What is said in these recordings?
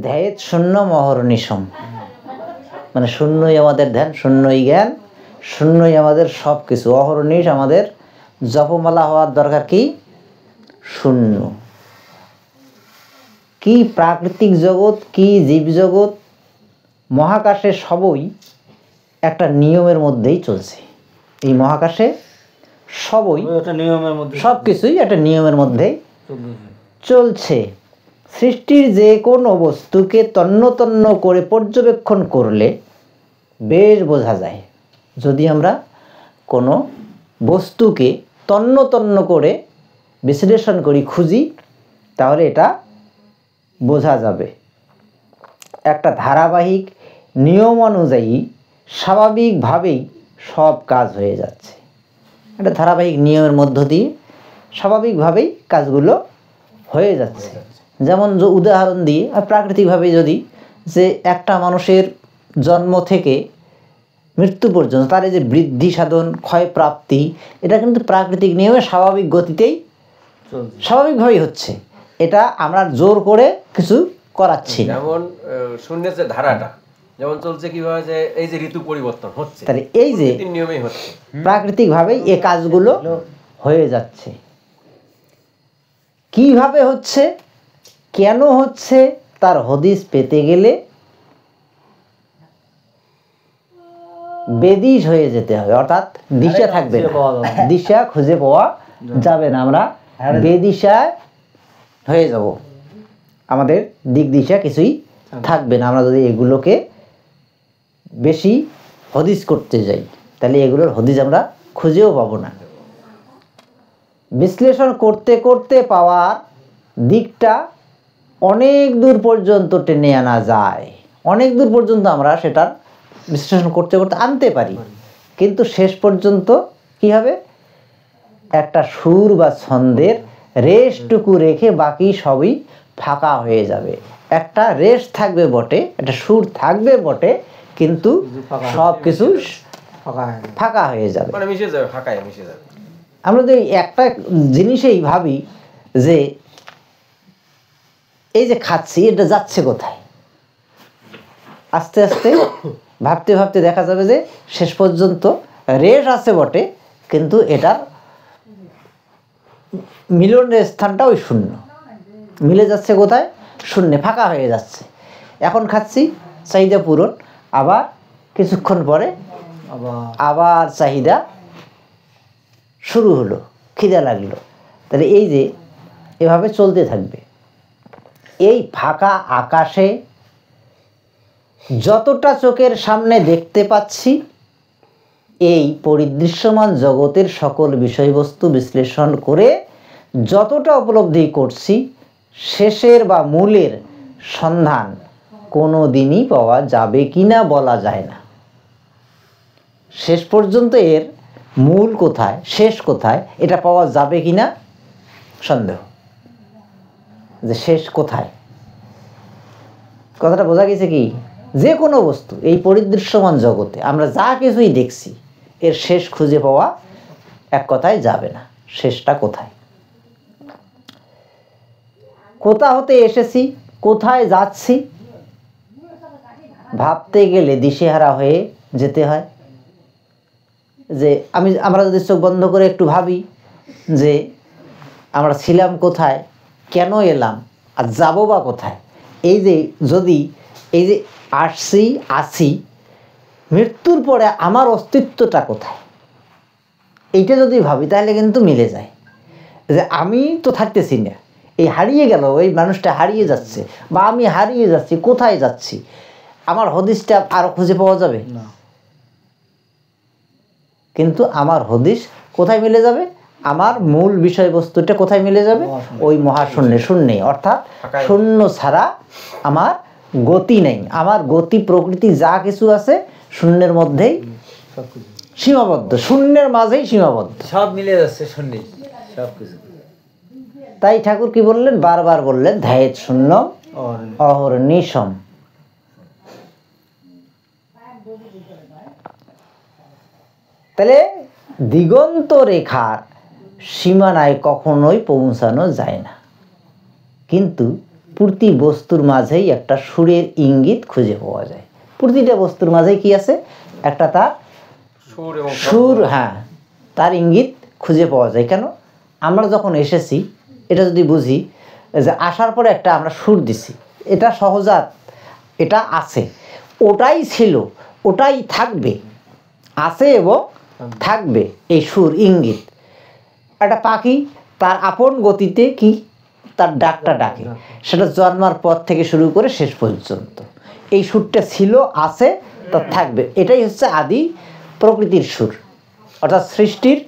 ধ্যায়েত শূন্যম অহর্নিশম, মানে শূন্যই আমাদের ধ্যান, শূন্যই জ্ঞান, শূন্যই আমাদের সব কিছু। অহর্নিশ আমাদের জপমালা হওয়ার দরকার কি? শূন্য। কি প্রাকৃতিক জগৎ, কি জীবজগৎ, মহাকাশে সবই একটা নিয়মের মধ্যেই চলছে। এই মহাকাশে সবই সব কিছুই একটা নিয়মের মধ্যেই চলছে। সৃষ্টির যে কোনো বস্তুকে তন্ন তন্ন করে পর্যবেক্ষণ করলে বেশ বোঝা যায়। যদি আমরা কোনো বস্তুকে তন্ন তন্ন করে বিশ্লেষণ করি, খুঁজি, তাহলে এটা বোঝা যাবে। একটা ধারাবাহিক নিয়ম অনুযায়ী স্বাভাবিকভাবেই সব কাজ হয়ে যাচ্ছে। একটা ধারাবাহিক নিয়মের মধ্য দিয়ে স্বাভাবিকভাবেই কাজগুলো হয়ে যাচ্ছে। যেমন উদাহরণ দিয়ে প্রাকৃতিকভাবে যদি, যে একটা মানুষের জন্ম থেকে মৃত্যু পর্যন্ত তার এই যে বৃদ্ধি সাধন, ক্ষয়প্রাপ্তি, এটা কিন্তু প্রাকৃতিক নিয়মে স্বাভাবিক গতিতেই স্বাভাবিকভাবেই হচ্ছে। এটা আমরা জোর করে কিছু করাচ্ছি। যেমন শূন্যের যে ধারাটা যেমন চলছে, কিভাবে যে এই যে ঋতু পরিবর্তন হচ্ছে, তাহলে এই যে নিয়মেই হচ্ছে, প্রাকৃতিকভাবেই এই কাজগুলো হয়ে যাচ্ছে। কিভাবে হচ্ছে, কেন হচ্ছে, তার হদিস পেতে গেলে বেদিশ হয়ে যেতে হবে, অর্থাৎ দিশা থাকবে না, দিশা খুঁজে পাওয়া যাবে না। আমরা বেদিশায় হয়ে যাব, আমাদের দিক দিশা কিছুই থাকবে না। আমরা যদি এগুলোকে বেশি হদিস করতে যাই, তাহলে এগুলোর হদিস আমরা খুঁজেও পাবো না। বিশ্লেষণ করতে করতে পাওয়ার দিকটা অনেক দূর পর্যন্ত টেনে আনা যায়, অনেক দূর পর্যন্ত আমরা সেটার বিশ্লেষণ করতে করতে আনতে পারি, কিন্তু শেষ পর্যন্ত কি হবে? একটা সুর বা ছন্দের রেশটুকু রেখে বাকি সবই ফাঁকা হয়ে যাবে। একটা রেশ থাকবে বটে, একটা সুর থাকবে বটে, কিন্তু সব কিছু ফাঁকা হয়ে যাবে, মানে মিশে যাবে, ফাঁকায় মিশে যাবে। আমরা যদি একটা জিনিসেই ভাবি যে এই যে খাচ্ছি, এটা যাচ্ছে কোথায়, আস্তে আস্তে ভাবতে ভাবতে দেখা যাবে যে শেষ পর্যন্ত রেশ আছে বটে, কিন্তু এটার মিলনের স্থানটা ওই শূন্য, মিলে যাচ্ছে কোথায়? শূন্যে, ফাঁকা হয়ে যাচ্ছে। এখন খাচ্ছি, চাহিদা পূরণ, আবার কিছুক্ষণ পরে আবার চাহিদা শুরু হলো, খিদা লাগলো। তাহলে এই যে এভাবে চলতে থাকবে। এই ফাঁকা আকাশে যতটা চোখের সামনে দেখতে পাচ্ছি, এই পরিদৃশ্যমান জগতের সকল বিষয়বস্তু বিশ্লেষণ করে যতটা উপলব্ধি করছি, শেষের বা মূলের সন্ধান কোনো দিনই পাওয়া যাবে কিনা বলা যায় না। শেষ পর্যন্ত এর মূল কোথায়, শেষ কোথায়, এটা পাওয়া যাবে কিনা সন্দেহ, যে শেষ কোথায়। কথাটা বোঝা গেছে কি? যে কোনো বস্তু এই পরিদৃশ্যমান জগতে আমরা যা কিছুই দেখছি, এর শেষ খুঁজে পাওয়া এক কথায় যাবে না। শেষটা কোথায়? কোথা হতে এসেছি, কোথায় যাচ্ছি, ভাবতে গেলে দিশেহারা হয়ে যেতে হয়। যে আমরা যদি চোখ বন্ধ করে একটু ভাবি যে আমরা ছিলাম কোথায়, কেন এলাম, আর যাবো বা কোথায়, এই যে যদি এই যে আসছি, আছি, মৃত্যুর পরে আমার অস্তিত্বটা কোথায়, এইটা যদি ভাবি তাহলে কিন্তু মিলে যায়। যে আমি তো থাকতেছি না, এই হারিয়ে গেল, এই মানুষটা হারিয়ে যাচ্ছে, বা আমি হারিয়ে যাচ্ছি, কোথায় যাচ্ছি, আমার হদিসটা আরও খুঁজে পাওয়া যাবে না। কিন্তু আমার হদিস কোথায় মিলে যাবে? আমার মূল বিষয়বস্তুটা কোথায় মিলে যাবে? ওই মহাশূন্যে, শূন্যে, অর্থাৎ শূন্য ছাড়া আমার গতি নেই। আমার গতি প্রকৃতি যা কিছু আছে শূন্যের মধ্যেই সীমাবদ্ধ, শূন্যের মাঝেই সীমাবদ্ধ, সব মিলে যাচ্ছে শূন্যে সব কিছু। তাই ঠাকুর কি বললেন? বারবার বললেন ধ্যায়েত শূন্য অহর্নিশম। তাহলে দিগন্ত রেখার সীমানায় কখনোই পৌঁছানো যায় না, কিন্তু প্রতি বস্তুর মাঝেই একটা সুরের ইঙ্গিত খুঁজে পাওয়া যায়। প্রতিটা বস্তুর মাঝেই কি আছে, একটা তার সুর এবং সুর, হ্যাঁ, তার ইঙ্গিত খুঁজে পাওয়া যায়। কেন, আমরা যখন এসেছি এটা যদি বুঝি যে আসার পরে একটা আমরা সুর দিছি, এটা সহজাত, এটা আছে, ওটাই ছিল, ওটাই থাকবে, আছে এবং থাকবে, এই সুর ইঙ্গিত। একটা পাখি তার আপন গতিতে কি তার ডাকটা ডাকে, সেটা জন্মার পর থেকে শুরু করে শেষ পর্যন্ত এই সুরটা ছিল, আছে, তা থাকবে। এটাই হচ্ছে আদি প্রকৃতির সুর, অর্থাৎ সৃষ্টির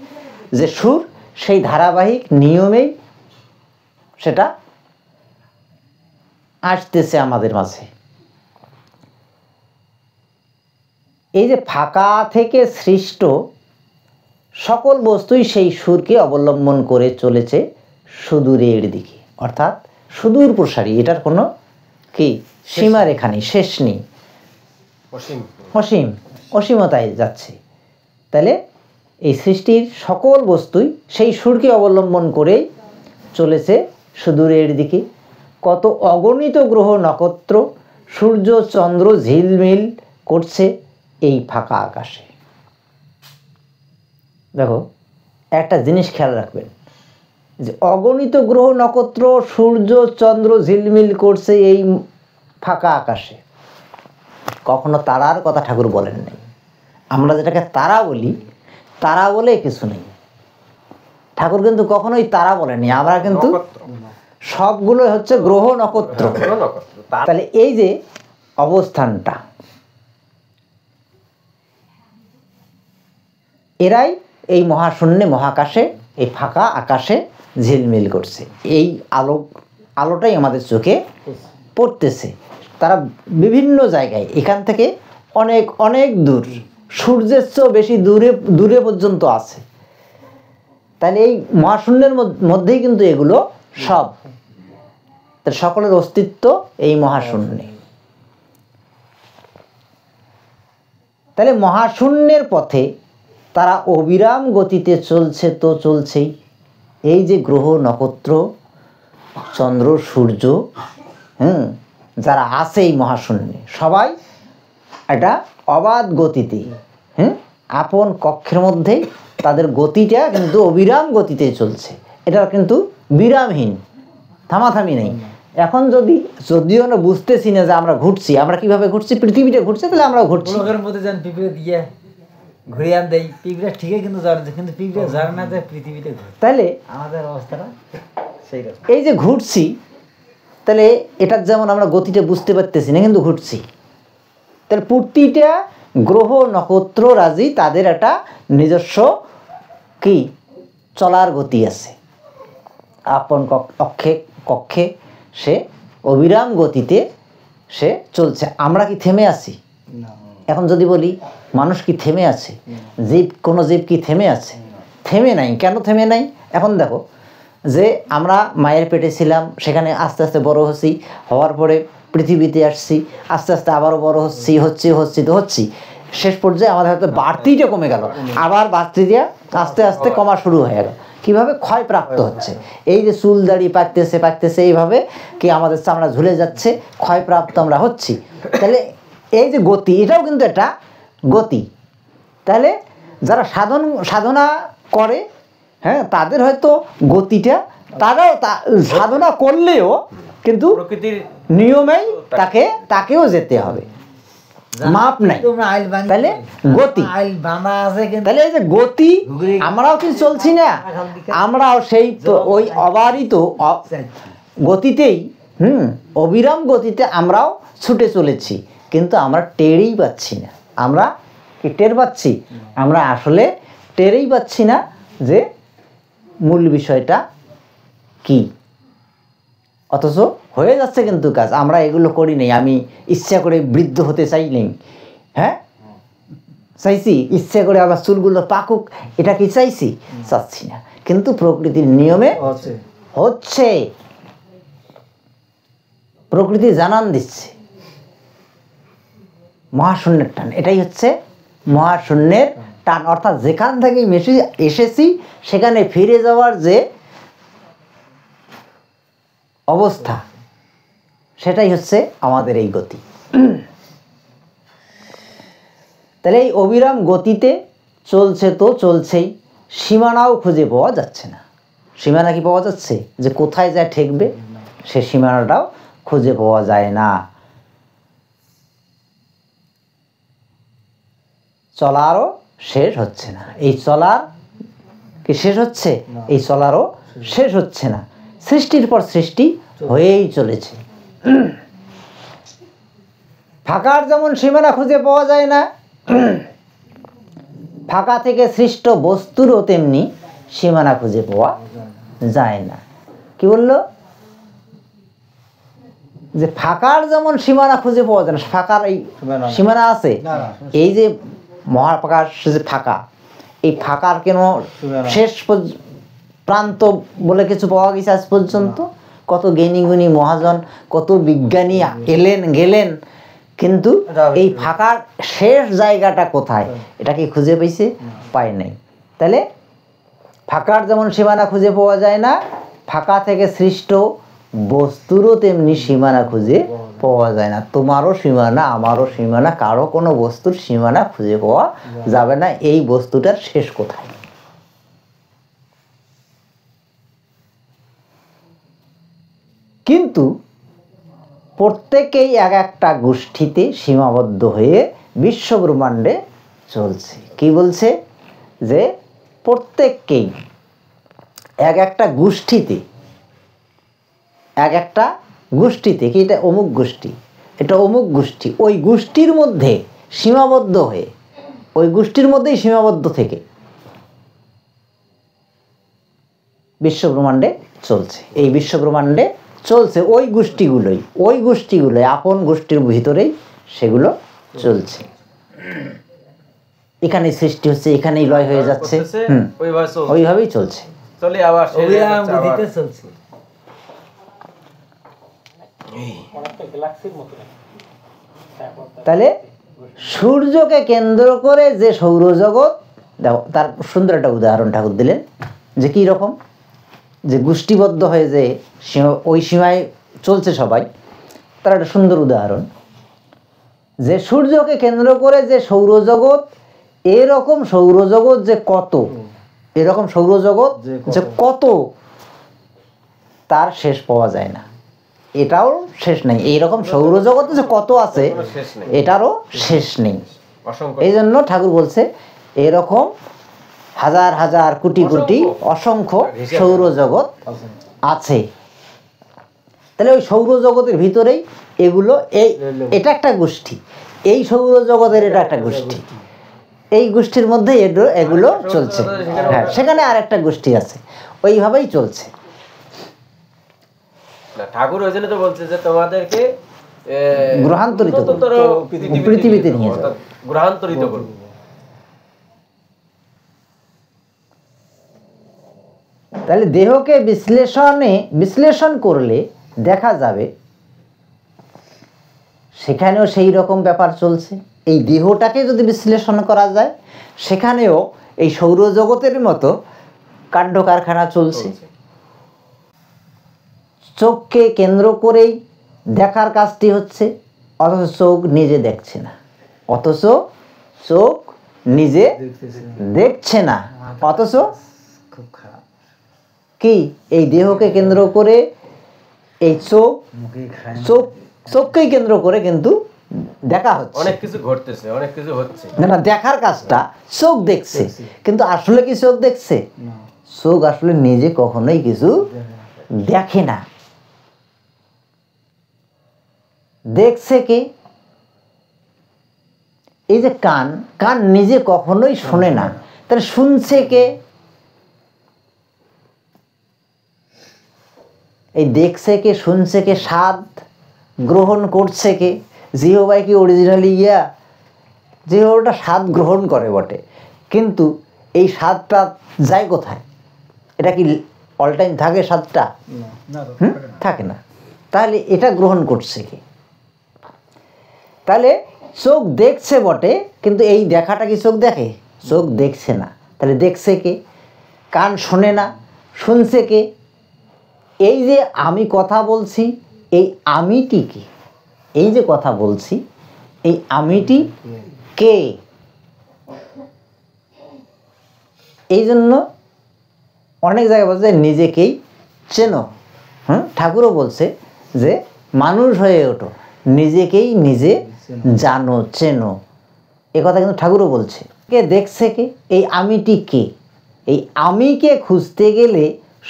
যে সুর, সেই ধারাবাহিক নিয়মেই সেটা আসতেছে আমাদের মাঝে। এই যে ফাঁকা থেকে সৃষ্ট সকল বস্তুই সেই সুরকে অবলম্বন করে চলেছে সুদূরের দিকে, অর্থাৎ সুদূর প্রসারী, এটার কোনো কি সীমারেখা নেই, শেষ নেই, অসীম। অসীম, অসীমতায় যাচ্ছে। তাহলে এই সৃষ্টির সকল বস্তুই সেই সুরকে অবলম্বন করেই চলেছে সুদূরের দিকে। কত অগণিত গ্রহ নক্ষত্র, সূর্য চন্দ্র ঝিলমিল করছে এই ফাঁকা আকাশে। দেখো, একটা জিনিস খেয়াল রাখবেন যে অগণিত গ্রহ নক্ষত্র, সূর্য চন্দ্র ঝিলমিল করছে এই ফাঁকা আকাশে। কখনো তারার কথা ঠাকুর বলেন নাই। আমরা যেটাকে তারা বলি, তারা বলে কিছু নেই, ঠাকুর কিন্তু কখনোই তারা বলেনি। আমরা কিন্তু নক্ষত্র, সবগুলো হচ্ছে গ্রহ নক্ষত্র। গ্রহ নক্ষত্র। তাহলে এই যে অবস্থানটা, এরাই এই মহাশূন্যে, মহাকাশে, এই ফাঁকা আকাশে ঝিলমিল করছে। এই আলোটাই আমাদের চোখে পড়তেছে। তারা বিভিন্ন জায়গায়, এখান থেকে অনেক অনেক দূর, সূর্যের চেয়েও বেশি দূরে দূরে পর্যন্ত আছে। তাহলে এই মহাশূন্যের মধ্যেই কিন্তু এগুলো সব, তার সকলের অস্তিত্ব এই মহাশূন্যে। তাহলে মহাশূন্যের পথে তারা অবিরাম গতিতে চলছে, তো চলছেই। এই যে গ্রহ নক্ষত্র, চন্দ্র সূর্য, যারা আছে এই মহাশূন্যে, সবাই একটা অবাধ গতিতে, আপন কক্ষের মধ্যেই তাদের গতিটা কিন্তু অবিরাম গতিতে চলছে। এটা কিন্তু বিরামহীন, থামাথামি নেই। এখন যদিও আমরা বুঝতেছি না যে আমরা ঘুরছি, আমরা কিভাবে ঘুরছি, পৃথিবীটা ঘুরছে, তাহলে আমরাও ঘুরছি। লোকের মধ্যে যান পিঁপড়ে দিয়ে ঘুরে আন দেয়, পিঁপড়ে ঠিকই কিন্তু জানে, কিন্তু পিঁপড়ে জানে না যে পৃথিবীতে ঘুরে। তাহলে আমাদের অবস্থাটা সেই রকম। এই যে ঘুরছি, তাহলে এটার যেমন আমরা গতিটা বুঝতে পারতেছি না, কিন্তু ঘুরছি। তাহলে প্রতিটা গ্রহ নক্ষত্র রাজি তাদের একটা নিজস্ব কি চলার গতি আছে, আপন কক্ষে সে অবিরাম গতিতে সে চলছে। আমরা কি থেমে আছি? এখন যদি বলি মানুষ কি থেমে আছে, কোনো জীব কি থেমে আছে? থেমে নাই। কেন থেমে নাই? এখন দেখো যে আমরা মায়ের পেটে ছিলাম, সেখানে আস্তে আস্তে বড় হচ্ছি, হওয়ার পরে পৃথিবীতে আসছি, আস্তে আস্তে আবারও বড় হচ্ছি, শেষ পর্যায়ে আমাদের হয়তো বাড়তিটা কমে গেল, আবার বাড়তি দিয়ে আস্তে আস্তে কমা শুরু হয়ে গেল। কীভাবে? ক্ষয়প্রাপ্ত হচ্ছে। এই যে চুল দাড়ি পাকতেছে, এইভাবে কি আমাদের চামড়া ঝুলে যাচ্ছে, ক্ষয়প্রাপ্ত আমরা হচ্ছি। তাহলে এই যে গতি, এটাও কিন্তু একটা গতি। তাহলে যারা সাধনা করে, তাদের হয়তো গতিটা, তারাও সাধনা করলেও কিন্তু প্রকৃতির নিয়মেই তাকেও যেতে হবে, মাপ নাই। তাহলে গতি, তাহলে এই যে গতি, আমরাও কি চলছি না, আমরাও সেই ওই অবারিত গতিতেই, অবিরাম গতিতে আমরাও ছুটে চলেছি, কিন্তু আমরা টেরই পাচ্ছি না। আমরা কি টের পাচ্ছি? আমরা আসলে টেরই পাচ্ছি না যে মূল বিষয়টা কি। অথচ হয়ে যাচ্ছে কিন্তু কাজ, আমরা এগুলো করি নাই। আমি ইচ্ছা করে বৃদ্ধ হতে চাই নাই, চাইছি ইচ্ছা করে আবার চুলগুলো পাকুক, এটা কি চাইছি? চাচ্ছি না। কিন্তু প্রকৃতির নিয়মে হচ্ছে, প্রকৃতি জানান দিচ্ছে মহাশূন্যের টান। এটাই হচ্ছে মহাশূন্যের টান, অর্থাৎ যেখান থেকে এসেছি সেখানে ফিরে যাওয়ার যে অবস্থা, সেটাই হচ্ছে আমাদের এই গতি। তাহলে এই অবিরাম গতিতে চলছে তো চলছেই, সীমানাও খুঁজে পাওয়া যাচ্ছে না। সীমানা কি পাওয়া যাচ্ছে? যে কোথায় যায় ঠেকবে সে সীমানাটাও খুঁজে পাওয়া যায় না। চলারও শেষ হচ্ছে না। এই চলার কি শেষ হচ্ছে? এই চলারও শেষ হচ্ছে না। সৃষ্টির পর সৃষ্টি হয়েই চলেছে। ফাঁকার যেমন সীমানা খুঁজে পাওয়া যায় না, ফাঁকা থেকে সৃষ্ট বস্তুরও তেমনি সীমানা খুঁজে পাওয়া যায় না। কি বললো? যে ফাঁকার যেমন সীমানা খুঁজে পাওয়া যায় না, ফাঁকার এই সীমানা আছে। এই যে মহাপ্রকাশ যে ফাঁকা, এই ফাঁকার কেন শেষ প্রান্ত বলে কিছু পাওয়া গেছে আজ পর্যন্ত? কত জ্ঞানী গুণী মহাজন, কত বিজ্ঞানী এলেন গেলেন, কিন্তু এই ফাঁকার শেষ জায়গাটা কোথায় এটা কি খুঁজে পেয়েছে? পায় নাই। তাহলে ফাঁকার যেমন সীমানা খুঁজে পাওয়া যায় না, ফাঁকা থেকে সৃষ্ট বস্তুরও তেমনি সীমানা খুঁজে পাওয়া যায় না। তোমারও সীমানা, আমারও সীমানা, কারো কোনো বস্তুর সীমানা খুঁজে পাওয়া যাবে না। এই বস্তুটার শেষ কোথায়? কিন্তু প্রত্যেকেই এক একটা গোষ্ঠীতে সীমাবদ্ধ হয়ে বিশ্বব্রহ্মাণ্ডে চলছে। কি বলছে? যে প্রত্যেককেই এক একটা গোষ্ঠীতে, এক একটা গোষ্ঠীতে, কি এটা অমুক গোষ্ঠী, এটা অমুক গোষ্ঠী, ওই গোষ্ঠীর মধ্যে সীমাবদ্ধ হয়ে, ওই গোষ্ঠীর মধ্যেই সীমাবদ্ধ থেকে বিশ্বব্রহ্মাণ্ডে চলছে। এই বিশ্বব্রহ্মাণ্ডে চলছে ওই গোষ্ঠীগুলোই আপন গোষ্ঠীর ভিতরেই সেগুলো চলছে। এখানেই সৃষ্টি হচ্ছে, এখানেই লয় হয়ে যাচ্ছে, ওইভাবেই চলছে। চলে আবার অবিরাম গতিতে চলছে। তাহলে সূর্যকে কেন্দ্র করে যে সৌরজগৎ, দেখো তার সুন্দর একটা উদাহরণ ঠাকুর দিলেন, যে কি রকম যে গোষ্ঠীবদ্ধ হয়ে যে ওই সীমায় চলছে সবাই, তার একটা সুন্দর উদাহরণ, যে সূর্যকে কেন্দ্র করে যে সৌরজগৎ, এরকম সৌরজগৎ যে কত, এরকম সৌরজগৎ যে কত, তার শেষ পাওয়া যায় না। এটাও শেষ নেই। এইরকম সৌরজগৎ যে কত আছে এটারও শেষ নেই। এই জন্য ঠাকুর বলছে এরকম হাজার হাজার কোটি কোটি অসংখ্য সৌরজগৎ আছে। তাহলে ওই সৌরজগতের ভিতরেই এগুলো, এটা একটা গোষ্ঠী, এই সৌরজগতের এটা একটা গোষ্ঠী, এই গোষ্ঠীর মধ্যে এগুলো চলছে। হ্যাঁ, সেখানে আর একটা গোষ্ঠী আছে, ওইভাবেই চলছে। ঠাকুর ওই জন্য তো বলছে যে তোমাদেরকে গ্রহান্তরিত পৃথিবীতে নিয়ে যাও, গ্রহান্তরিত করবে। তাহলে দেহকে বিশ্লেষণ করলে দেখা যাবে সেখানেও সেই রকম ব্যাপার চলছে। এই দেহটাকে যদি বিশ্লেষণ করা যায়, সেখানেও এই সৌরজগতের মতো কাণ্ড কারখানা চলছে। চোখকে কেন্দ্র করেই দেখার কাজটি হচ্ছে, অথচ চোখ নিজে দেখছে না, অথচ চোখ নিজে দেখছে না, অথচ খুব খারাপ কি এই দেহকে কেন্দ্র করে এই চোখকেই কেন্দ্র করে কিন্তু দেখা হচ্ছে, অনেক কিছু ঘটতেছে, অনেক কিছু হচ্ছে। না, দেখার কাজটা চোখ দেখছে, কিন্তু আসলে কি চোখ দেখছে? চোখ আসলে নিজে কখনোই কিছু দেখে না। দেখছে কে? এই যে কান নিজে কখনোই শোনে না, তাহলে শুনছে কে? এই দেখছে কে, শুনছে কে, স্বাদ গ্রহণ করছে কে? জিহ্বায় কি অরিজিনালি জিহ্বাটা স্বাদ গ্রহণ করে বটে, কিন্তু এই স্বাদটা যায় কোথায়? এটা কি অল টাইম থাকে স্বাদটা? থাকে না। তাহলে এটা গ্রহণ করছে কে? তাহলে চোখ দেখছে বটে, কিন্তু এই দেখাটা কি চোখ দেখে? চোখ দেখছে না। তাহলে দেখছে কে? কান শোনে না, শুনছে কে? এই যে আমি কথা বলছি, এই আমিটিকে, এই যে কথা বলছি, এই আমিটি কে? এই জন্য অনেক জায়গায় বলছে নিজেকেই চেনো। ঠাকুরও বলছে যে মানুষ হয়ে ওঠো, নিজেকেই নিজে জানো, চেনো। এ কথা কিন্তু ঠাকুরও বলছে। কে দেখছে কে? এই আমিটি কে? এই আমিকে খুঁজতে গেলে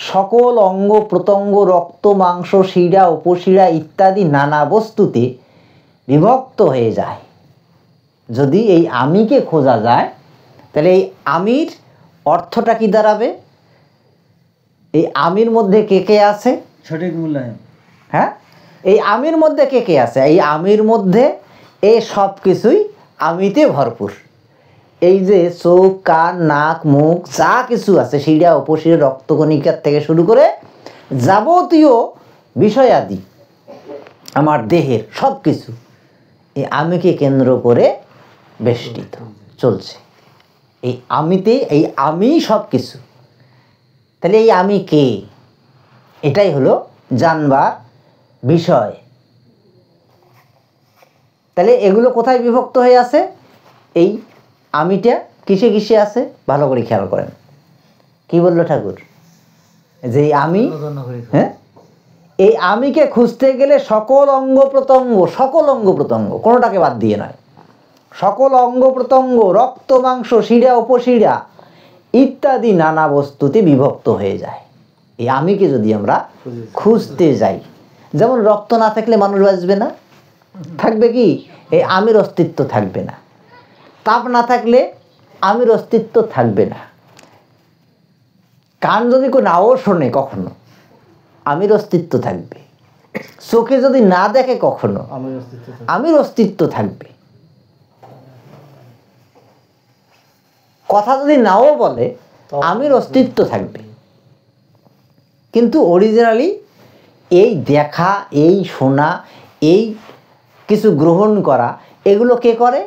সকল অঙ্গ প্রত্যঙ্গ, রক্ত, মাংস, শিরা, উপশিরা ইত্যাদি নানা বস্তুতে বিভক্ত হয়ে যায়। যদি এই আমিকে খোঁজা যায় তাহলে এই আমির অর্থটা কি দাঁড়াবে? এই আমির মধ্যে কে কে আছে? সঠিক মূল্যায়ন। হ্যাঁ, এই আমির মধ্যে কে কে আছে? এই আমির মধ্যে এই সব কিছুই আমিতে ভরপুর। এই যে চোখ, কান, নাক, মুখ যা কিছু আছে, শিরা, উপশিরা, রক্তকণিকার থেকে শুরু করে যাবতীয় বিষয়াদি আমার দেহের সব কিছু এই আমিকে কেন্দ্র করে বেষ্টিত চলছে। এই আমিতে, এই আমি সব কিছু। তাহলে এই আমি কে? এটাই হলো জানবার বিষয়। তাহলে এগুলো কোথায় বিভক্ত হয়ে আছে? এই আমিটা কিসে কিসে আছে? ভালো করে খেয়াল করেন। কি বললো ঠাকুর? যে আমি, হ্যাঁ, এই আমিকে খুঁজতে গেলে সকল অঙ্গ প্রত্যঙ্গ, কোনোটাকে বাদ দিয়ে নয়, সকল অঙ্গ প্রত্যঙ্গ, রক্ত, মাংস, শিরা, উপশিরা ইত্যাদি নানা বস্তুতে বিভক্ত হয়ে যায়। এই আমিকে যদি আমরা খুঁজতে যাই, যেমন রক্ত না থাকলে মানুষ বাঁচবে না, থাকবে কি? এই আমির অস্তিত্ব থাকবে না। তাপ না থাকলে আমির অস্তিত্ব থাকবে না। কান যদি কেউ নাও শোনে কখনো, আমির অস্তিত্ব থাকবে। চোখে যদি না দেখে কখনো, আমির অস্তিত্ব থাকবে। কথা যদি নাও বলে, আমির অস্তিত্ব থাকবে। কিন্তু অরিজিনালি এই দেখা, এই শোনা, এই কিছু গ্রহণ করা, এগুলো কে করে?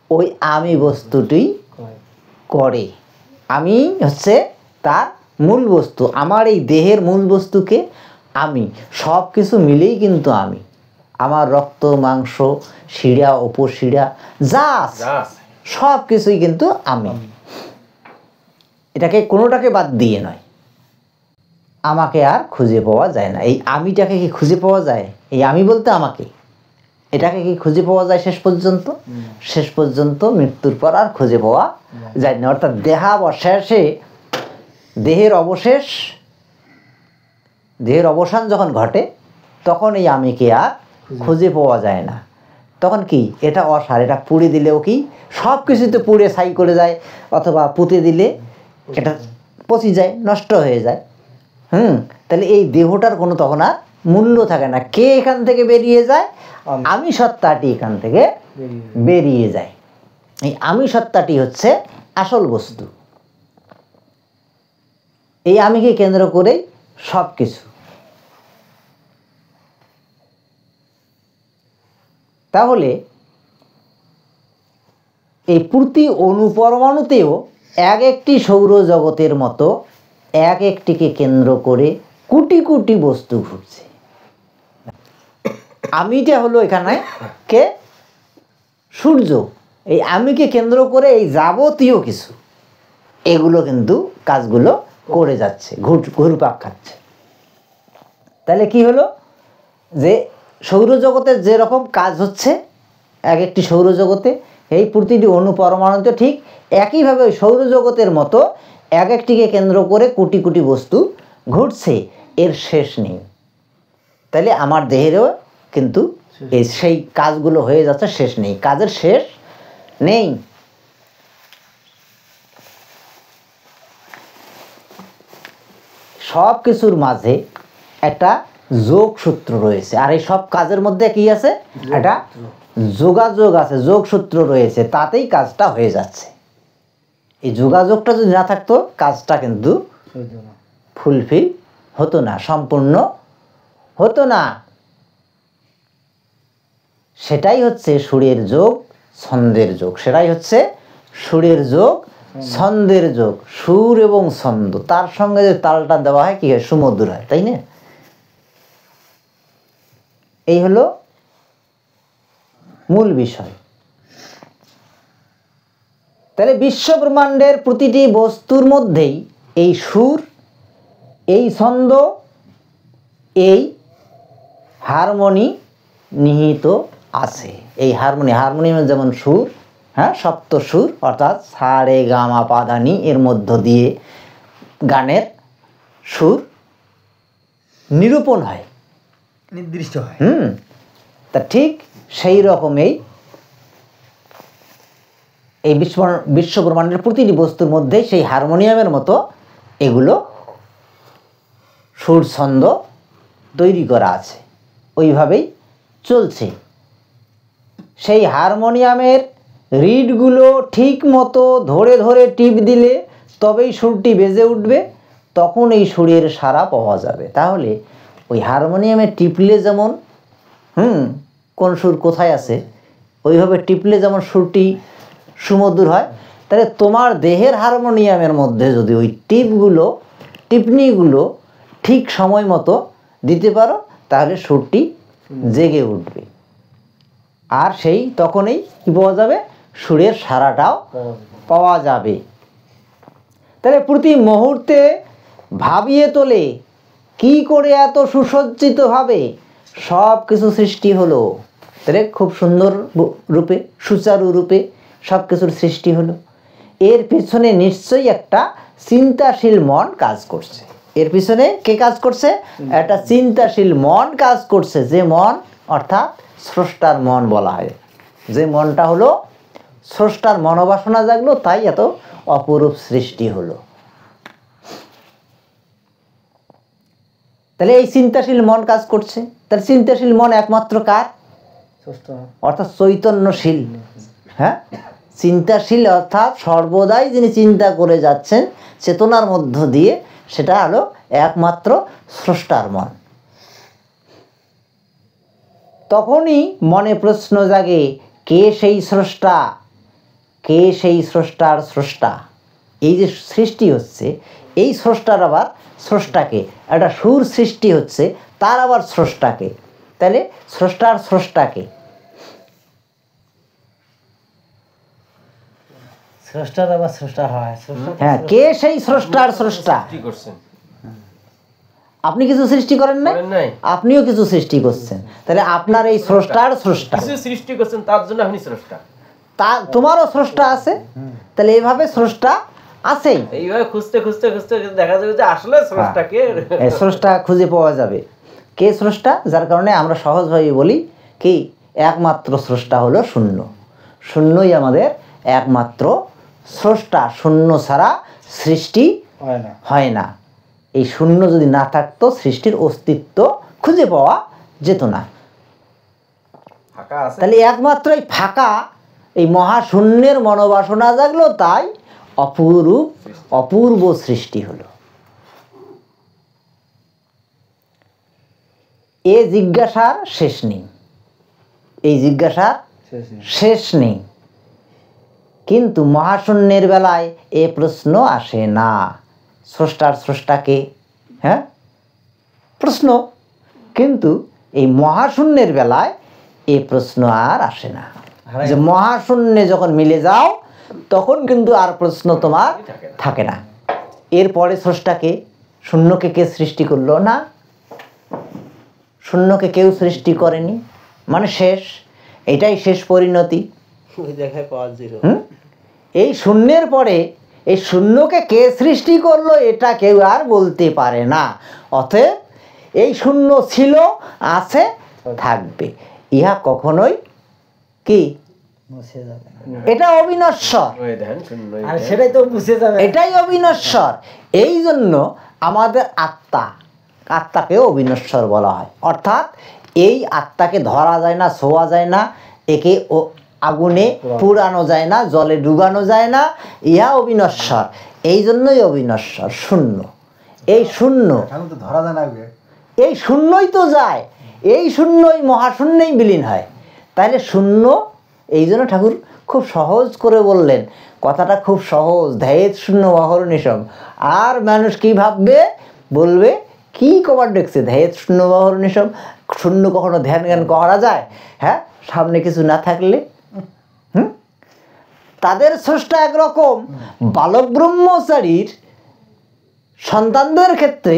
ওই আমি বস্তুটি করে। আমি হচ্ছে তার মূল বস্তু। আমার এই দেহের মূল বস্তুকে আমি, সব কিছু মিলেই কিন্তু আমি। আমার রক্ত, মাংস, শিরা, উপশিরা যা আছে সব কিছুই কিন্তু আমি। এটাকে কোনোটাকে বাদ দিয়ে নয়। আমাকে আর খুঁজে পাওয়া যায় না। এই আমিটাকে কি খুঁজে পাওয়া যায়? এই আমি বলতে আমাকে, এটাকে কি খুঁজে পাওয়া যায় শেষ পর্যন্ত? শেষ পর্যন্ত মৃত্যুর পর আর খুঁজে পাওয়া যায় না। অর্থাৎ দেহাবশেষে, দেহের অবসান যখন ঘটে, তখন এই আমিকে আর খুঁজে পাওয়া যায় না। তখন কি? এটা অসার, এটা পুড়ে দিলেও কি সব কিছুতে পুড়ে ছাই করে যায়, অথবা পুঁতে দিলে এটা পচে যায়, নষ্ট হয়ে যায়। তাহলে এই দেহটার কোনো তখন আর মূল্য থাকে না। কে এখান থেকে বেরিয়ে যায়? আমি সত্তাটি এখান থেকে বেরিয়ে যায়। এই আমি সত্তাটি হচ্ছে আসল বস্তু। এই আমিকে কেন্দ্র করেই সব কিছু। তাহলে এই প্রতি অনুপরমাণুতেও এক একটি সৌরজগতের মতো এক একটিকে কেন্দ্র করে কোটি কোটি বস্তু ঘুরছে। আমিটা হলো এখানে কে? সূর্য। এই আমিকে কেন্দ্র করে এই যাবতীয় কিছু এগুলো কিন্তু কাজগুলো করে যাচ্ছে, ঘুরপাক খাচ্ছে। তাহলে কি হলো? যে সৌরজগতের যেরকম কাজ হচ্ছে এক একটি সৌরজগতে, এই প্রতিটি অনুপরমাণুতে ঠিক একইভাবে ওই সৌরজগতের মতো এক একটিকে কেন্দ্র করে কোটি কোটি বস্তু ঘুরছে, এর শেষ নেই। তাহলে আমার দেহেরও কিন্তু এই সেই কাজগুলো হয়ে যাচ্ছে, শেষ নেই, কাজের শেষ নেই। সব কিছুর মাঝে একটা যোগসূত্র রয়েছে, আর এই সব কাজের মধ্যে কি আছে? একটা যোগাযোগ আছে, যোগসূত্র রয়েছে, তাতেই কাজটা হয়ে যাচ্ছে। এই যোগাযোগটা যদি না থাকতো কাজটা কিন্তু ফুলফিল হতো না, সম্পূর্ণ হতো না। সেটাই হচ্ছে সুরের যোগ, ছন্দের যোগ। সেটাই হচ্ছে সুরের যোগ, ছন্দের যোগ। সুর এবং ছন্দ, তার সঙ্গে যে তালটা দেওয়া হয় কি হয়? সুমধুর হয়, তাই না? এই হলো মূল বিষয়। তাহলে বিশ্বব্রহ্মাণ্ডের প্রতিটি বস্তুর মধ্যেই এই সুর, এই ছন্দ, এই হারমোনি নিহিত আছে। এই হারমোনিয়ামের যেমন সুর, হ্যাঁ, সপ্ত সুর অর্থাৎ সা রে গা মা পা ধা নি, এর মধ্য দিয়ে গানের সুর নিরূপণ হয়, নির্দিষ্ট হয়। তা ঠিক সেই রকমই এই বিশ্বব্রহ্মাণ্ডের প্রতিটি বস্তুর মধ্যে সেই হারমোনিয়ামের মতো এগুলো সুর ছন্দ তৈরি করা আছে, ওইভাবেই চলছে। সেই হারমোনিয়ামের রিডগুলো ঠিক মতো ধরে ধরে টিপ দিলে তবেই সুরটি বেজে উঠবে, তখন এই সুরের সাড়া পাওয়া যাবে। তাহলে ওই হারমোনিয়ামে টিপলে যেমন কোন সুর কোথায় আছে ওইভাবে টিপলে যেমন সুরটি সুমধুর হয়, তাহলে তোমার দেহের হারমোনিয়ামের মধ্যে যদি ওই টিপনিগুলো ঠিক সময় মতো দিতে পারো তাহলে সুরটি জেগে উঠবে, আর সেই তখনই কী পাওয়া যাবে, সুরের সাড়াটাও পাওয়া যাবে। তাহলে প্রতি মুহূর্তে ভাবিয়ে তোলে কি করে এত সুসজ্জিতভাবে সব কিছু সৃষ্টি হলো। তাহলে খুব সুন্দর রূপে, সুচারু রূপে সব কিছুর সৃষ্টি হলো। এর পিছনে নিশ্চয়ই একটা চিন্তাশীল মন কাজ করছে। এর পিছনে কে কাজ করছে? একটা চিন্তাশীল মন কাজ করছে, যে মন অর্থাৎ স্রষ্টার মন বলা হয়। যে মনটা হলো স্রষ্টার মনোবাসনা জাগলো, তাই এত অপরূপ সৃষ্টি হলো। তাহলে এই চিন্তাশীল মন কাজ করছে। তাহলে চিন্তাশীল মন একমাত্র কার? অর্থাৎ চৈতন্যশীল। হ্যাঁ, চিন্তাশীল অর্থাৎ সর্বদাই যিনি চিন্তা করে যাচ্ছেন চেতনার মধ্য দিয়ে, সেটা হলো একমাত্র স্রষ্টার মন। তখনই মনে প্রশ্ন জাগে, কে সেই স্রষ্টা? কে সেই স্রষ্টার স্রষ্টা? এই যে সৃষ্টি হচ্ছে, এই স্রষ্টার আবার স্রষ্টাকে, একটা সুর সৃষ্টি হচ্ছে, তার আবার স্রষ্টাকে। তাহলে স্রষ্টার স্রষ্টাকে, স্রষ্টার আবার স্রষ্টা হয়। হ্যাঁ, কে সেই স্রষ্টার স্রষ্টা? আপনি কিছু সৃষ্টি করেন না, আপনিও কিছু সৃষ্টি করছেন। তাহলে আপনার এই স্রষ্টার স্রষ্টা, কিছু সৃষ্টি করছেন, তার জন্য আপনি স্রষ্টা। তোমারও স্রষ্টা আছে। তাহলে এইভাবে স্রষ্টা আছেই। এইভাবে খুঁজতে খুঁজতে খুঁজতে দেখা যাবে যে আসলে স্রষ্টাকে, স্রষ্টা খুঁজে পাওয়া যাবে। কে স্রষ্টা? যার কারণে আমরা সহজভাবে বলি কি, একমাত্র স্রষ্টা হলো শূন্য। শূন্যই আমাদের একমাত্র স্রষ্টা। শূন্য ছাড়া সৃষ্টি হয় না। এই শূন্য যদি না থাকতো সৃষ্টির অস্তিত্ব খুঁজে পাওয়া যেত না। তাহলে একমাত্র এই ফাঁকা, এই মহাশূন্যের মনোবাসনা জাগলো, তাই অপূর্ব সৃষ্টি হলো। এ জিজ্ঞাসার শেষ নেই, এই জিজ্ঞাসার শেষ নেই। কিন্তু মহাশূন্যের বেলায় এ প্রশ্ন আসে না। স্রষ্টার স্রষ্টাকে, হ্যাঁ, প্রশ্ন, কিন্তু এই মহাশূন্যের বেলায় এ প্রশ্ন আর আসে না। যে মহাশূন্যে যখন মিলে যাও তখন কিন্তু আর প্রশ্ন তোমার থাকে না। এরপরে স্রষ্টাকে, শূন্যকে কে সৃষ্টি করলো? না, শূন্যকে কেউ সৃষ্টি করেনি, মানে শেষ। এটাই শেষ পরিণতি। এই শূন্যের পরে এই শূন্যকে কে সৃষ্টি করলো এটা কেউ আর বলতে পারে না। অতএব এই শূন্য ছিল, আছে, থাকবে, ইহা কখনোই কি এটা অবিনশ্বর। সেটাই তো মুছে যাবে, এটাই অবিনশ্বর। এই জন্য আমাদের আত্মাকেও অবিনশ্বর বলা হয়। অর্থাৎ এই আত্মাকে ধরা যায় না, ছোঁয়া যায় না, একে আগুনে পুরানো যায় না, জলে ডুবানো যায় না, ইহা অবিনশ্বর। এই জন্যই অবিনশ্বর, শূন্য। এই শূন্য ধরা যায় না, এই শূন্যই তো যায়, এই শূন্যই মহাশূন্যেই বিলীন হয়। তাহলে শূন্য, এই জন্য ঠাকুর খুব সহজ করে বললেন, কথাটা খুব সহজ, ধ্যায়েত শূন্য অহর্নিশম। আর মানুষ কি ভাববে? বলবে কি কবার দেখছে ধ্যাত শূন্য বাহরণী সব শূন্য কখনো ধ্যান জ্ঞান করা যায়? হ্যাঁ, সামনে কিছু না থাকলে। তাদের স্রষ্টা একরকম, বালক ব্রহ্মচারীর সন্তানদের ক্ষেত্রে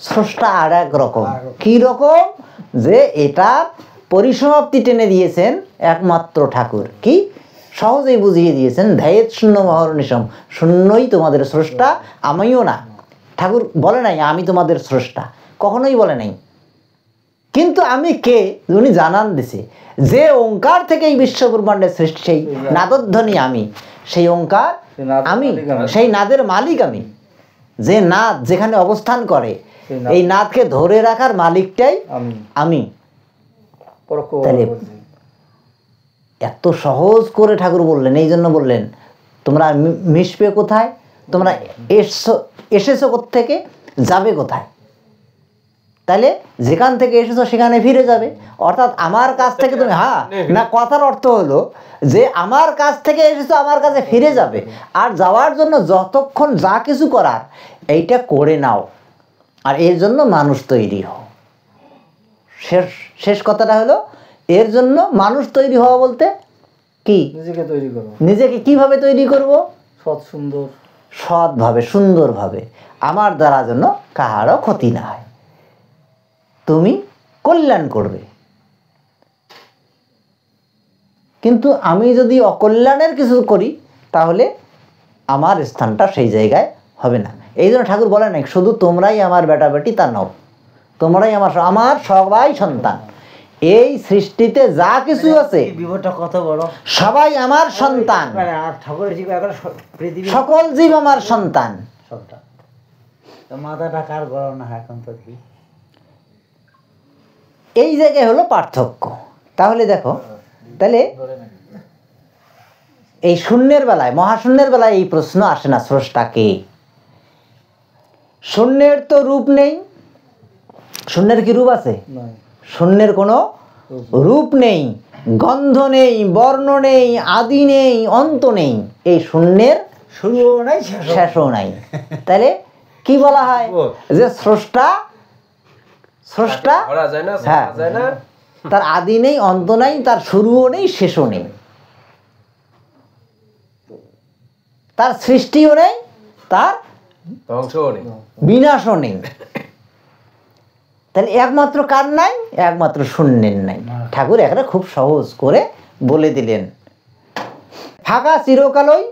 স্রষ্টা আর এক রকম। কি রকম? যে এটা পরিসমাপ্তি টেনে দিয়েছেন একমাত্র ঠাকুর। কি সহজেই বুঝিয়ে দিয়েছেন, ধ্যাত শূন্য মহর্নিশম, শূন্যই তোমাদের স্রষ্টা, আমিও না। ঠাকুর বলে নাই আমি তোমাদের স্রষ্টা, কখনোই বলে নাই। কিন্তু আমি কে উনি জানান দিছে, যে ওঙ্কার থেকে এই বিশ্বব্রহ্মাণ্ডের সৃষ্টি, সেই নাদধ্বনি আমি, সেই ওঙ্কার আমি, সেই নাদের মালিক আমি। যে নাদ যেখানে অবস্থান করে এই নাদকে ধরে রাখার মালিকটাই আমি। তাহলে এত সহজ করে ঠাকুর বললেন, এই জন্য বললেন তোমরা মিশবে কোথায়, তোমরা এসেছো কোত্থেকে, যাবে কোথায়। তাহলে যেখান থেকে এসেছো সেখানে ফিরে যাবে। অর্থাৎ আমার কাছ থেকে তুমি, হ্যাঁ না, কথার অর্থ হলো যে আমার কাছ থেকে এসেছো আমার কাছে ফিরে যাবে। আর যাওয়ার জন্য যতক্ষণ যা কিছু করার এইটা করে নাও, আর এর জন্য মানুষ তৈরি হও। শেষ কথাটা হলো, এর জন্য মানুষ তৈরি হওয়া বলতে কি, নিজেকে তৈরি করো। নিজেকে কিভাবে তৈরি করব? সুন্দর, সৎভাবে, সুন্দরভাবে, আমার দ্বারা যেন কাহারও ক্ষতি না হয়, তুমি কল্যাণ করবে। কিন্তু আমি যদি অকল্যাণের কিছু করি তাহলে আমার স্থানটা সেই জায়গায় হবে না। এই জন্য ঠাকুর বলে নাই শুধু তোমরাই আমার বেটা বেটি তা নও, তোমরাই আমার সবাই সন্তান। এই সৃষ্টিতে যা কিছু আছে বিপদটা কত বড়, সবাই আমার সন্তান, ঠাকুরের জীব এখন পৃথিবী সকল জীব আমার সন্তান। সবটা তো মাথাটা কার গরম না এখন তো কি, এই জায়গায় হলো পার্থক্য। তাহলে দেখো, তাহলে এই শূন্যের বেলায়, মহাশূন্যের বেলায় এই প্রশ্ন আসে না স্রষ্টা কে। শূন্যের তো রূপ নেই। শূন্যের কি রূপ আছে? শূন্যের কোনো রূপ নেই, গন্ধ নেই, বর্ণ নেই, আদি নেই, অন্ত নেই। এই শূন্যের শুরুও নাই শেষও নাই। তাহলে কি বলা হয় যে স্রষ্টা, স্রষ্টা হ্যাঁ, তার আদি নেই, অন্ত নাই, তার শুরুও নেই, শেষও নেই, তার সৃষ্টিও নেই, তার বিনাশও নেই। তাহলে একমাত্র কার নাই? একমাত্র শূন্যের নাই। ঠাকুর একটা খুব সহজ করে বলে দিলেন, ফাঁকা চিরকালই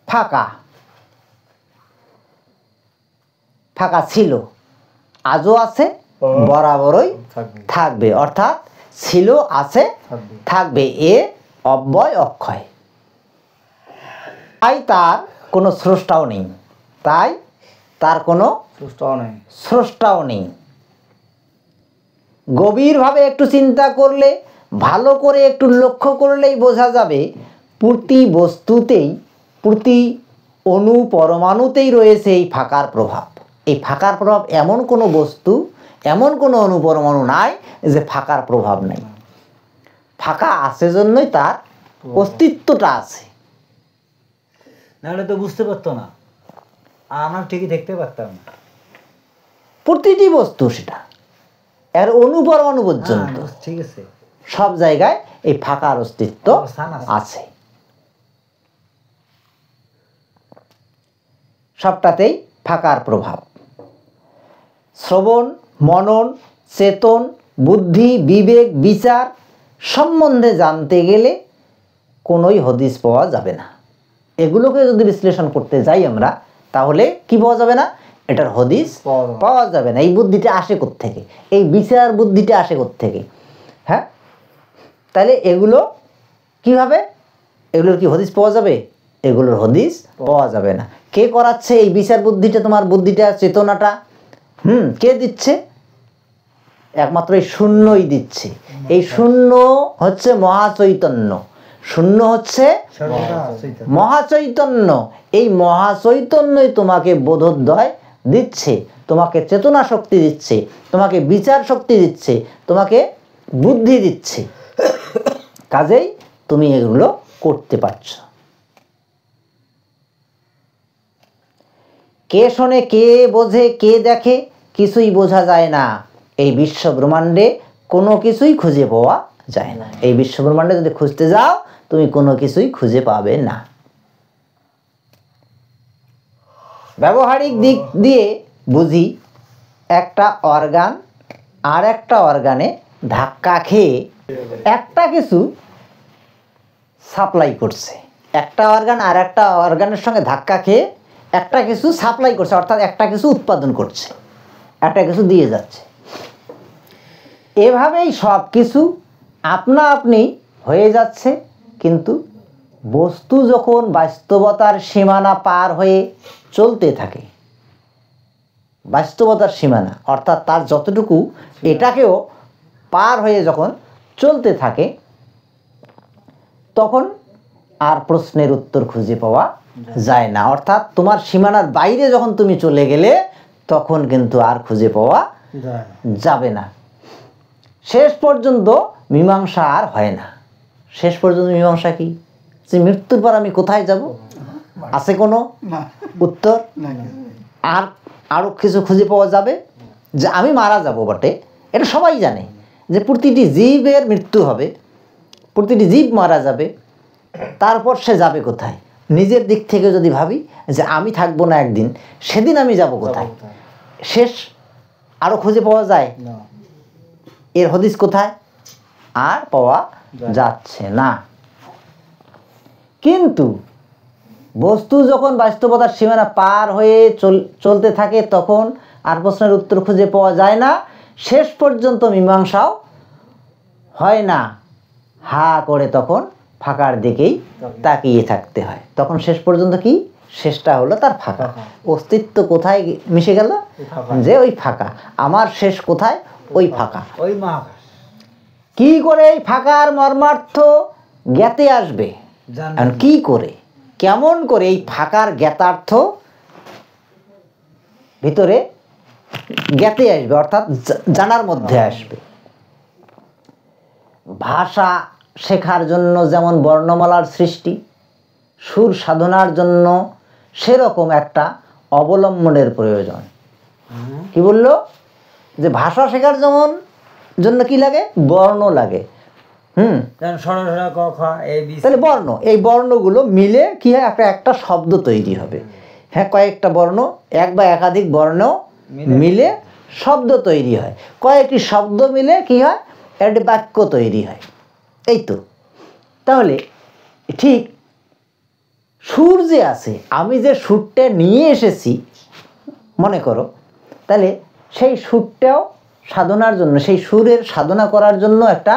ফাঁকা, ফাঁকা ছিল, আজও আছে, বরাবরই থাকবে। অর্থাৎ ছিল, আছে, থাকবে, এ অব্যয় অক্ষয়। তাই তার কোনো স্রষ্টাও নেই, তাই তার কোনো স্রষ্টাও নেই। গভীরভাবে একটু চিন্তা করলে, ভালো করে একটু লক্ষ্য করলেই বোঝা যাবে প্রতি বস্তুতেই, প্রতি অণু পরমাণুতেই রয়েছে এই ফাঁকার প্রভাব। এই ফাঁকার প্রভাব, এমন কোনো বস্তু, এমন কোনো অণু পরমাণু নাই যে ফাঁকার প্রভাব নেই। ফাঁকা আছে জন্যই তার অস্তিত্বটা আছে, নাহলে তো বুঝতে পারতো না, আমরা ঠিকই দেখতে পারতাম না প্রতিটি বস্তু, সেটা এর অণু পরমাণু পর্যন্ত ঠিক আছে, সব জায়গায় এই ফাঁকার অস্তিত্ব আছে। সবটাতেই ফাঁকার প্রভাব। শ্রবণ, মনন, চেতন, বুদ্ধি, বিবেক, বিচার সম্বন্ধে জানতে গেলে কোনোই হদিস পাওয়া যাবে না। এগুলোকে যদি বিশ্লেষণ করতে যাই আমরা, তাহলে কি পাওয়া যাবে না? এটার হদিস পাওয়া যাবে না। এই বুদ্ধিটা আসে কোত্থেকে? এই বিচার বুদ্ধিটা আসে কোত্থেকে? হ্যাঁ, তাহলে এগুলো কিভাবে, এগুলোর কি হদিস পাওয়া যাবে? এগুলোর হদিস পাওয়া যাবে না। কে করাচ্ছে এই বিচার বুদ্ধিটা, তোমার বুদ্ধিটা, চেতনাটা? কে দিচ্ছে? একমাত্র এই শূন্যই দিচ্ছে। এই শূন্য হচ্ছে মহাচৈতন্য, শূন্য হচ্ছে মহাচৈতন্য। এই মহাচৈতন্যই তোমাকে বোধোদয় দিচ্ছে, তোমাকে চেতনা শক্তি দিচ্ছে, তোমাকে বিচার শক্তি দিচ্ছে, তোমাকে বুদ্ধি দিচ্ছে। কাজেই তুমি এগুলো করতে পারছো। কে শোনে, কে বোঝে, কে দেখে, কিছুই বোঝা যায় না। এই বিশ্ব ব্রহ্মাণ্ডে কোনো কিছুই খুঁজে পাওয়া যায় না। এই বিশ্ব ব্রহ্মাণ্ডে যদি খুঁজতে যাও তুমি কোনো কিছুই খুঁজে পাবে না। ব্যবহারিক দিক দিয়ে বুঝি একটা অর্গান আর একটা অর্গানে ধাক্কা খেয়ে একটা কিছু সাপ্লাই করছে। একটা অর্গান আর একটা অর্গানের সঙ্গে ধাক্কা খেয়ে একটা কিছু সাপ্লাই করছে, অর্থাৎ একটা কিছু উৎপাদন করছে, একটা কিছু দিয়ে যাচ্ছে। এভাবেই সব কিছু আপনা আপনি হয়ে যাচ্ছে। কিন্তু বস্তু যখন বাস্তবতার সীমানা পার হয়ে চলতে থাকে, বাস্তবতার সীমানা অর্থাৎ তার যতটুকু এটাকেও পার হয়ে যখন চলতে থাকে, তখন আর প্রশ্নের উত্তর খুঁজে পাওয়া যায় না। অর্থাৎ তোমার সীমানার বাইরে যখন তুমি চলে গেলে তখন কিন্তু আর খুঁজে পাওয়া যাবে না। শেষ পর্যন্ত মীমাংসা আর হয় না। শেষ পর্যন্ত মীমাংসা কি? যে মৃত্যুর পর আমি কোথায় যাব? আছে কোনো উত্তর? আর আরও কিছু খুঁজে পাওয়া যাবে যে আমি মারা যাব বটে, এটা সবাই জানে যে প্রতিটি জীবের মৃত্যু হবে, প্রতিটি জীব মারা যাবে। তারপর সে যাবে কোথায়? নিজের দিক থেকে যদি ভাবি যে আমি থাকবো না একদিন, সেদিন আমি যাব কোথায়? শেষ আরও খুঁজে পাওয়া যায়? এর হদিস কোথায়? আর পাওয়া যাচ্ছে না। কিন্তু বস্তু যখন বাস্তবতার সীমানা পার হয়ে চলতে থাকে তখন আর প্রশ্নের উত্তর খুঁজে পাওয়া যায় না। শেষ পর্যন্ত মীমাংসাও হয় না। হা করে তখন ফাঁকার দিকেই তাকিয়ে থাকতে হয়। তখন শেষ পর্যন্ত কি? শেষটা হলো তার ফাঁকা। অস্তিত্ব কোথায় মিশে গেল? যে ওই ফাঁকা। আমার শেষ কোথায়? ওই ফাঁকা। ওই মহাকাশ। কি করে এই ফাঁকার মর্মার্থ জ্ঞাতে আসবে? এখন কি করে, কেমন করে এই ফাঁকার জ্ঞাতার্থ ভিতরে জ্ঞাতে আসবে, অর্থাৎ জানার মধ্যে আসবে? ভাষা শেখার জন্য যেমন বর্ণমালার সৃষ্টি, সুর সাধনার জন্য সেরকম একটা অবলম্বনের প্রয়োজন। কি বললো? যে ভাষা শেখার জন্য কি লাগে? বর্ণ লাগে। তাহলে বর্ণ, এই বর্ণগুলো মিলে কি হয়? একটা শব্দ তৈরি হবে। হ্যাঁ, কয়েকটা বর্ণ, এক বা একাধিক বর্ণ মিলে শব্দ তৈরি হয়। কয়েকটি শব্দ মিলে কি হয়? একটি বাক্য তৈরি হয়। এই তো। তাহলে ঠিক সুর যে আছে, আমি যে সুরটা নিয়ে এসেছি মনে করো, তাহলে সেই সুরটাও সাধনার জন্য, সেই সুরের সাধনা করার জন্য একটা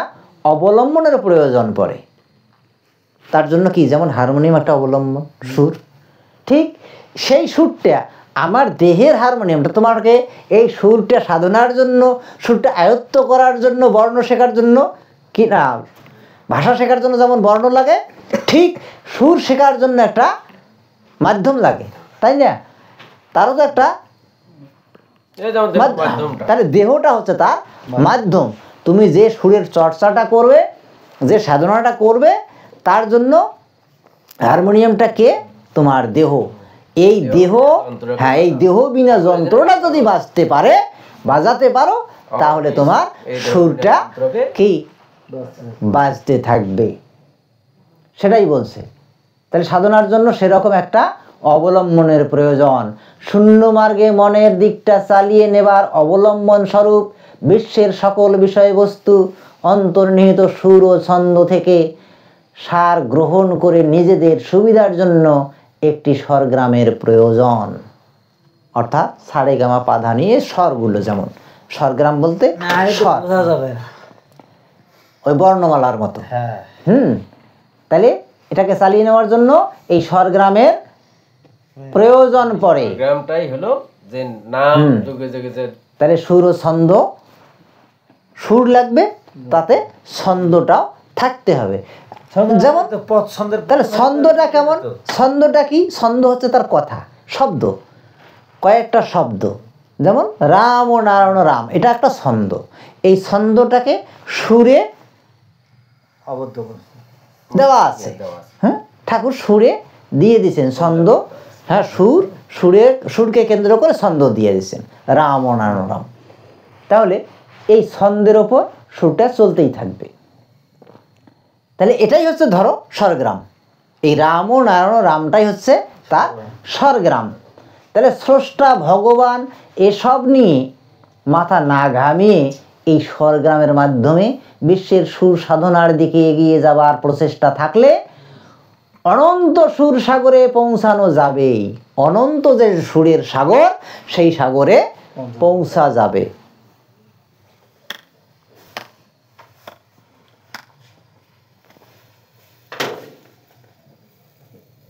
অবলম্বনের প্রয়োজন পড়ে। তার জন্য কি, যেমন হারমোনিয়াম একটা অবলম্বন, সুর, ঠিক সেই সুরটা আমার দেহের হারমোনিয়ামটা তোমাকে এই সুরটা সাধনার জন্য, সুরটা আয়ত্ত করার জন্য, বর্ণ শেখার জন্য কি না, ভাষা শেখার জন্য যেমন বর্ণ লাগে, ঠিক সুর শেখার জন্য একটা মাধ্যম লাগে, তাই না? তারও তো একটা তাহলে দেহটা হচ্ছে তার মাধ্যম। তুমি যে সুরের চর্চাটা করবে, যে সাধনাটা করবে, তার জন্য হারমোনিয়ামটা কে? তোমার দেহ। এই দেহ, হ্যাঁ, এই দেহ বিনা যন্ত্রটা যদি বাজাতে পারো, তাহলে তোমার সুরটা কি বাজতে থাকবে। সেটাই বলছে। তাহলে সাধনার জন্য সেরকম একটা অবলম্বনের প্রয়োজন। শূন্য মার্গে মনের দিকটা চালিয়ে নেবার অবলম্বন স্বরূপ বিশ্বের সকল বিষয়বস্তু অন্তর্নিহিত সুর ও ছন্দ থেকে সার গ্রহণ করে নিজেদের সুবিধার জন্য একটি স্বরগ্রামের প্রয়োজন। অর্থাৎ সারেগামা পাধা নিয়ে স্বরগুলো, যেমন স্বরগ্রাম বলতে স্বর, ওই বর্ণমালার মতো। তাহলে এটাকে চালিয়ে নেওয়ার জন্য এই স্বরগ্রামের প্রয়োজন পড়ে। গ্রামটাই হলো যে নাম, যুগে যুগে যে তাহলে সুর ও ছন্দ, সুর লাগবে, তাতে ছন্দটাও থাকতে হবে। যেমন তাহলে ছন্দটা কেমন? ছন্দটা কি? ছন্দ হচ্ছে তার কথা, শব্দ, কয়েকটা শব্দ। যেমন রাম ও নারায়ণ রাম, এটা একটা ছন্দ। এই ছন্দটাকে সুরে দেওয়া আছে। হ্যাঁ, ঠাকুর সুরে দিয়ে দিয়েছেন ছন্দ। হ্যাঁ, সুর সুরকে কেন্দ্র করে ছন্দ দিয়ে দিয়েছেন রাম ও নারায়ণ রাম। তাহলে এই ছন্দের ওপর সুরটা চলতেই থাকবে। তাহলে এটাই হচ্ছে ধরো স্বরগ্রাম। এই রাম ও নারায়ণ রামটাই হচ্ছে তার স্বরগ্রাম। তাহলে স্রষ্টা ভগবান এসব নিয়ে মাথা না ঘামিয়ে এই স্বরগ্রামের মাধ্যমে বিশ্বের সুর সাধনার দিকে এগিয়ে যাবার প্রচেষ্টা থাকলে অনন্ত সুর সাগরে পৌঁছানো যাবেই। অনন্ত যে সুরের সাগর, সেই সাগরে পৌঁছা যাবে।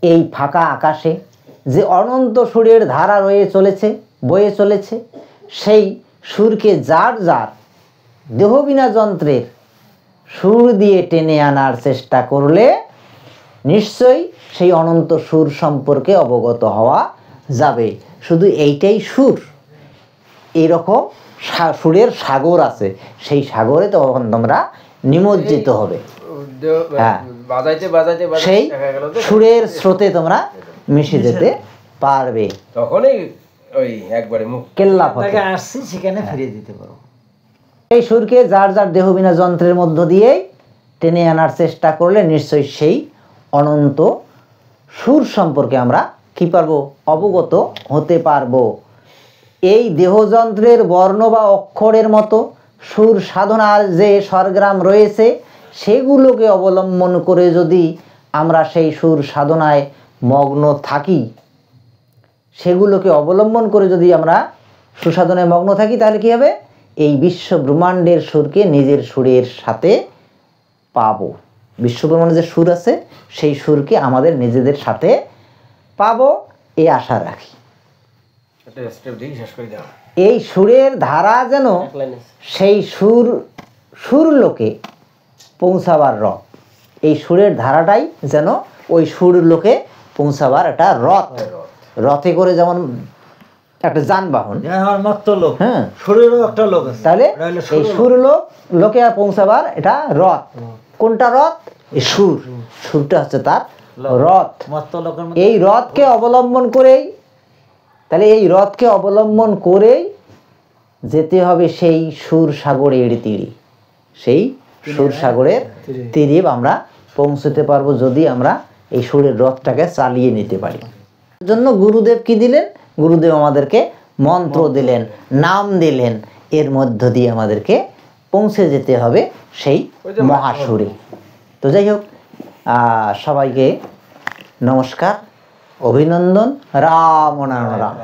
এই ফাঁকা আকাশে যে অনন্ত সুরের ধারা বয়ে চলেছে, সেই সুরকে যার যার দেহবিনা যন্ত্রের সুর দিয়ে টেনে আনার চেষ্টা করলে নিশ্চয়ই সেই অনন্ত সুর সম্পর্কে অবগত হওয়া যাবে। শুধু এইটাই সুর, এইরকম সুরের সাগর আছে, সেই সাগরে তখন তোমরা নিমজ্জিত হবে। হ্যাঁ, বাজাইতে বাজাইতে সেই সুরের স্রোতে তোমরা মিশে যেতে পারবে। তখনই ওই একবারে মুখ কেল্লা তাকে আসছি সেখানে ফিরিয়ে দিতে পারো। এই সুরকে যার যার দেহবিনা যন্ত্রের মধ্য দিয়েই টেনে আনার চেষ্টা করলে নিশ্চয়ই সেই অনন্ত সুর সম্পর্কে আমরা কি পারবো? অবগত হতে পারবো। এই দেহযন্ত্রের বর্ণ বা অক্ষরের মতো সুর সাধনার যে স্বরগ্রাম রয়েছে, সেগুলোকে অবলম্বন করে যদি আমরা সেই সুর সাধনায় মগ্ন থাকি, সেগুলোকে অবলম্বন করে যদি আমরা সুসাধনায় মগ্ন থাকি, তাহলে কি হবে? এই বিশ্ব ব্রহ্মাণ্ডের সুরকে নিজের সুরের সাথে পাবো। বিশ্বব্রহ্মাণ্ডের যে সুর আছে, সেই সুরকে আমাদের নিজেদের সাথে পাবো, এই আশা রাখি। এই সুরের ধারা যেন সেই সুর লোকে পৌঁছাবার রথ। এই সুরের ধারাটাই যেন ওই সুর লোকে পৌঁছাবার একটা রথ। রথে করে যেমন একটা যানবাহন, আমার মত লোক, হ্যাঁ, শরীরও একটা লোক আছে। তাহলে এই সুর লোকে পৌঁছাবার এটা রথ। কোনটা রথ? এই সুরটা হচ্ছে তার রথ। এই রথকে অবলম্বন করেই, তাহলে এই রথকে অবলম্বন করেই যেতে হবে সেই সুর সাগরের তীরে। সেই সুর সাগরের তীরে আমরা পৌঁছতে পারবো যদি আমরা এই সুরের রথটাকে চালিয়ে নিতে পারি। এর জন্য গুরুদেব কি দিলেন? গুরুদেব আমাদেরকে মন্ত্র দিলেন, নাম দিলেন, এর মধ্য দিয়ে আমাদেরকে পৌঁছে যেতে হবে সেই মহাসুরে। তো যাই হোক, সবাইকে নমস্কার, অভিনন্দন। রাম ও নারায়ণ রাম।